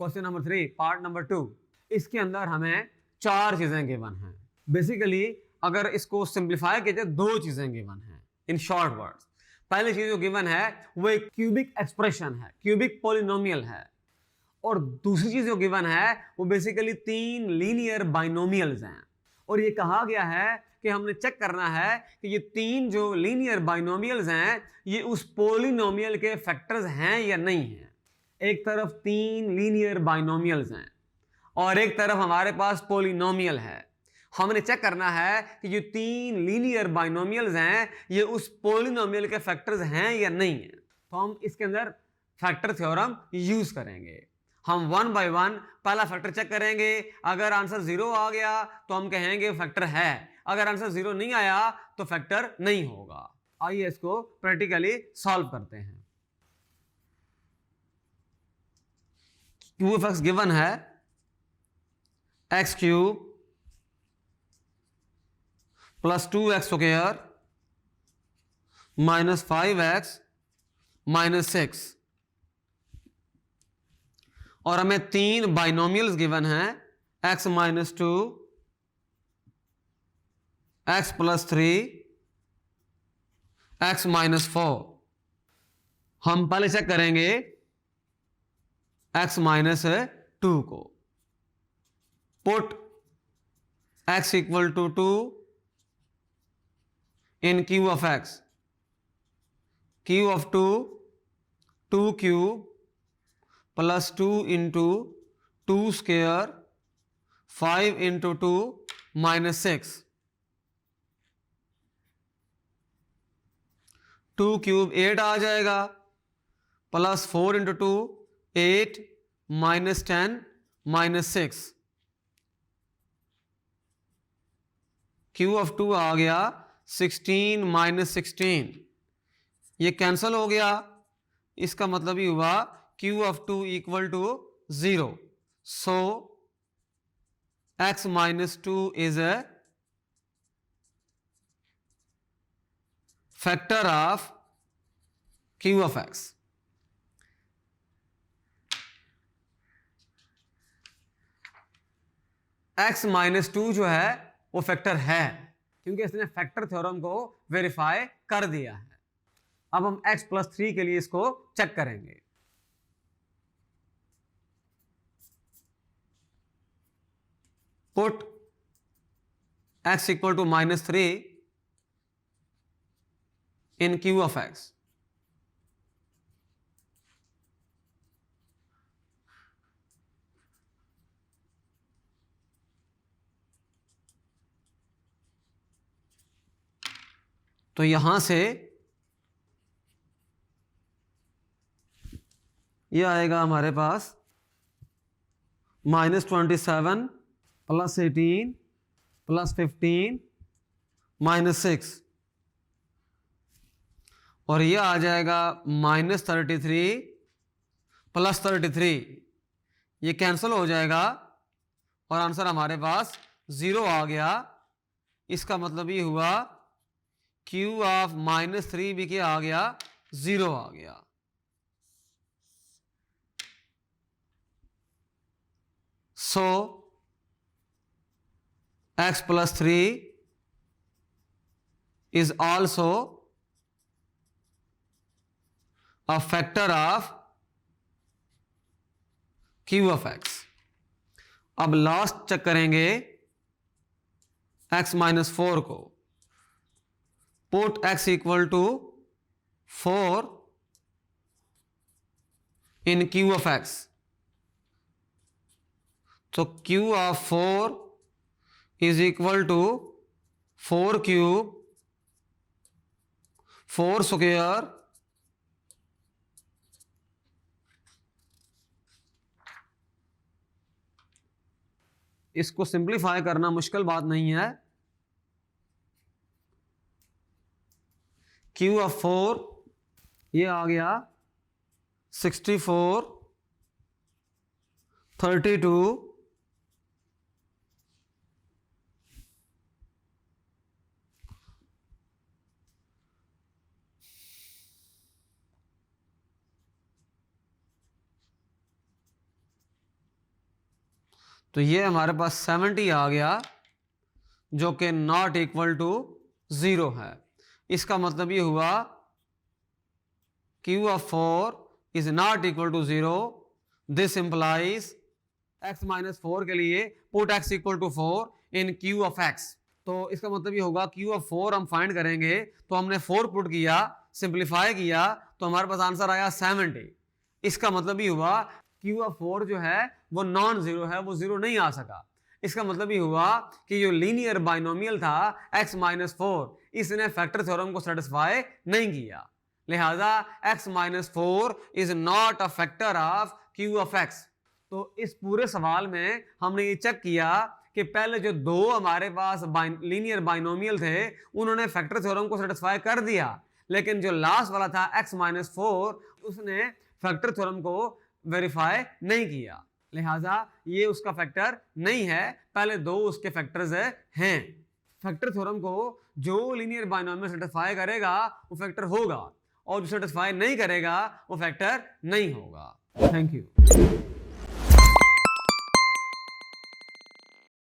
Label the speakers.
Speaker 1: Question number 3 part number 2। इसके अंदर हमें 4 चीजें गिवन हैं। बेसिकली अगर इसको सिंप्लीफाई किया जाए 2 चीजें गिवन हैं इन शॉर्ट वर्ड्स। पहली चीज जो गिवन है वो एक क्यूबिक एक्सप्रेशन है, क्यूबिक पॉलिनोमियल है, और दूसरी चीज जो गिवन है वो बेसिकली 3 लीनियर बाइनोमियल्स हैं। और ये कहा गया है कि हमने चेक करना है कि ये 3 जो लीनियर बाइनोमियल्स हैं ये उस पॉलिनोमियल के फैक्टर्स हैं या नहीं हैं। एक तरफ 3 लीनियर बाइनोमियल्स हैं और एक तरफ हमारे पास पॉलिनोमियल है। हमने चेक करना है कि जो 3 लीनियर बाइनोमियल्स हैं ये उस पॉलिनोमियल के फैक्टर्स हैं या नहीं है। तो हम इसके अंदर फैक्टर थ्योरम यूज करेंगे। हम 1 बाय 1 पहला फैक्टर चेक करेंगे। अगर आंसर 0 आ गया तो हम कहेंगे फैक्टर है, अगर आंसर 0 नहीं आया तो फैक्टर नहीं होगा। आइए इसको प्रैक्टिकली सॉल्व करते हैं। क्यू ऑफ एक्स गिवन है X cube plus 2x square minus 5x minus 6, और हमें 3 बाइनोमियल्स गिवन हैं x minus 2, x plus 3, x minus 4। हम पहले चेक करेंगे x माइनस 2 को। Put x equal to 2 in q of x, q of 2 2 cube plus 2 into 2 square 5 into 2 minus 6, 2 cube 8 आ जाएगा, plus 4 into 2 8 minus 10 minus 6, q of 2 आ गया 16 minus 16, ये cancel हो गया। इसका मतलब ही हुआ q of 2 equal to 0. So x minus 2 is a factor of q of x. x minus 2 जो है वो फैक्टर है क्योंकि इसने फैक्टर थ्योरम को वेरीफाई कर दिया है। अब हम x प्लस 3 के लिए इसको चेक करेंगे। Put x equal to minus 3 in q of x। तो यहां से ये आएगा हमारे पास -27 प्लस 18 प्लस 15 माइनस 6, और ये आ जाएगा -33 प्लस 33, ये कैंसिल हो जाएगा और आंसर हमारे पास 0 आ गया। इसका मतलब ये हुआ q ऑफ -3 भी क्या आ गया, 0 आ गया। So x plus 3 is also a factor of q of x. अब लास्ट चेक करेंगे x माइनस 4 को। Put x equal to 4 in q of x। तो q of 4 is equal to 4 cube 4 square इसको simplify करना मुश्किल बात नहीं है। q of 4 ये आ गया 64 32 . तो ये हमारे पास 70 आ गया जो कि नॉट इक्वल टू 0 है। इसका मतलब ये हुआ Q of 4 is not equal to 0. This implies x minus 4 के लिए put x equal to 4 in Q of x. तो इसका मतलब ये होगा Q of 4 हम फाइंड करेंगे, तो हमने 4 पुट किया, सिंप्लीफाई किया, तो हमारे पास आंसर आया 70। इसका मतलब ये हुआ Q of 4 जो है वो नॉन जीरो है, वो जीरो नहीं आ सका। इसका मतलब ये हुआ कि जो लीनियर बाइनोमियल था x माइनस 4, इसने फैक्टर थ्योरम को सेटिस्फाई नहीं किया, लिहाजा x minus 4 is not a factor of Q of x। तो इस पूरे सवाल में हमने ये चेक किया कि पहले जो दो हमारे पास लीनियर बाइनोमियल थे उन्होंने फैक्टर थ्योरम को सेटिस्फाई कर दिया, लेकिन जो लास्ट वाला था x माइनस 4 उसने फैक्टर थ्योरम को वेरीफाई नहीं किया, लिहाजा ये उसका फैक्टर नहीं है। पहले दो उसके फैक्टर्स हैं। फैक्टर थ्योरम को जो लीनियर बाइनोमियल सेटिस्फाई करेगा वो फैक्टर होगा, और जो सेटिस्फाई नहीं करेगा वो फैक्टर नहीं होगा। Thank you.